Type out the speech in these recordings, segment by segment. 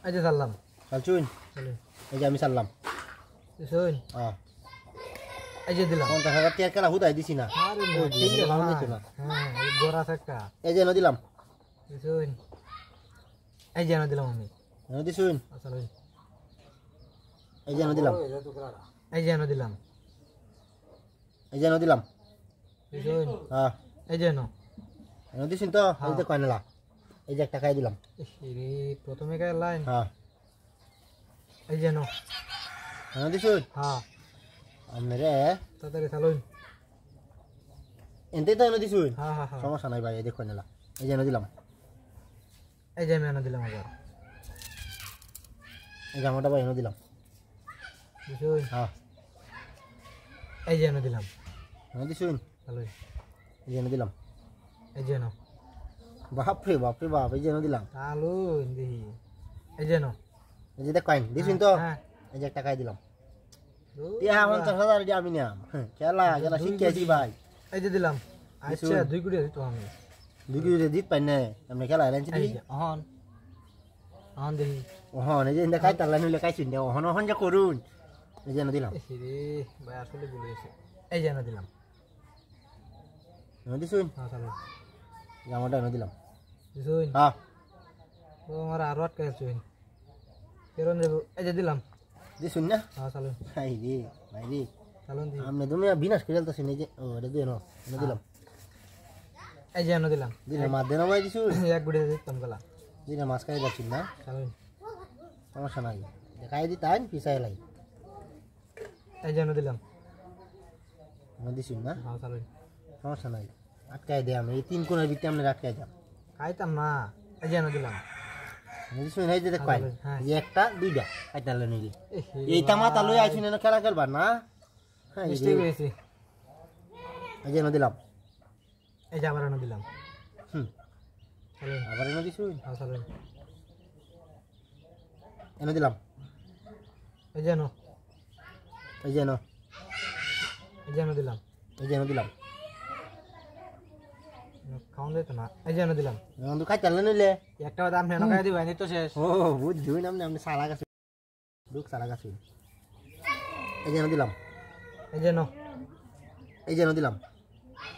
এই যে সারলাম চালছুন এই যে আমি সারলাম শুন এই যে দিলাম 50,000 টাকা কেলা হুদাই দিছি না আরে হ্যাঁ এই গোরা একটা এই যে দিলাম শুন এই যে দিলাম আমি দিছুন আসলে এই যে দিলাম এই যে দিলাম এই যে দিলাম শুন হ্যাঁ এই যে দিছুন তো এই যে কয়নালা এই যে একটা খাই দিলাম রে প্রথমে কাই লাইন হ্যাঁ এই যে দিছুন হ্যাঁ আমনে রে তাড়াতাড়ি চালুন এনতে তো দিছুন হ্যাঁ হ্যাঁ হ্যাঁ সমস্যা নাই ভাই এই যে কয়নালা এই যে দিলাম এই যে আমি দিলাম আবার এই জামাটা ভাই দিলাম দিছুন হ্যাঁ এই যে দিলাম দিছুন চালুন এই যে দিলাম এই যে বাপরে বাপরে বাপ এই যে দিলাম চালুন দেখি এই যে এই যে কয়েন দিছুন তো হ্যাঁ এই যে একটা খাই দিলাম 50,000 আমি নাম খেলা খেলা শিখেছি ভাই এই যে দিলাম আচ্ছা 2 কোটি দিত আমি 2 কোটি দিত পাই না আমরা খেলা রেঞ্জ এই দি যে অহন দেখি এই যে ইন্দা খাই তালা নিলে খাইছিন দে অহন যা করুন এই যে দিলাম রে ভাই আসলে ভুলে গেছি এই যে দিলাম দিছুন হ্যাঁ চালুন জামাটা দিলাম দিছুন হ্যাঁ তো আমার আরো আটকে আছেন কেরন দেব এই যে দিলাম দিছুন না হ্যাঁ চালুন ভাই রে চালুন দি আমনে তুমি বিনাশ করে দিতেছেন এই যে ও এটা দিয়ে নাও দিলাম এই যে দিলাম দিলে মাছ দেনা ভাই দিছুন এক গুড়ি দিতাম গলা দিলে মাছ খাই যাচ্ছিস না চালুন সমস্যা নাই খাই দিতাম পিছাই লাই এই যে দিলাম দিছুন না হ্যাঁ চালুন সমস্যা নাই আটকাই দে আমি এই 3 কোণের ভিতরে আমরা আটকাই যাম খাইতাম না এই যে দিলাম দিছুন এই যে কয় এই একটা দুইটা কাটালে নিলি এই তামাতা লই আইছিন না খেলা খেলবা না হ্যাঁ মিস্টেক হয়েছে এই যে দিলাম এই যে আবার দিলাম চালুন আবার দিছুন হ্যাঁ চালুন দিলাম এই যে এই যে এই যে দিলাম এই যে দিলাম খাওন দিত না এই যে দিলাম বন্ধু কাটালে নিলে একটা দাম হেন খাই দিবাই তো শেষ ও বুঝুই না আমনে সারা গাছ দুক সারা গাছ এই যে দিলাম এই যে এই যে দিলাম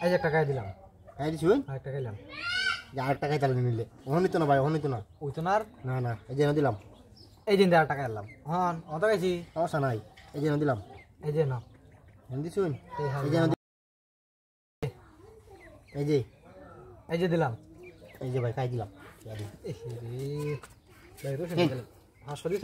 এই যে একটা খাই দিলাম খাই দিছুন একটা খাইলাম যে আর টাকা চালানি নিলে ওহনিত না ভাই ওহনিত না ওই তো না না না এই যে দিলাম এই দিন আর টাকা এলাম হন অত গেছি সমস্যা নাই এই যে দিলাম এই যে দিছুন এই যে এই যে দিলাম এই যে ভাই খাই দিলাম ভাই তো শুনে গেলাম আসলে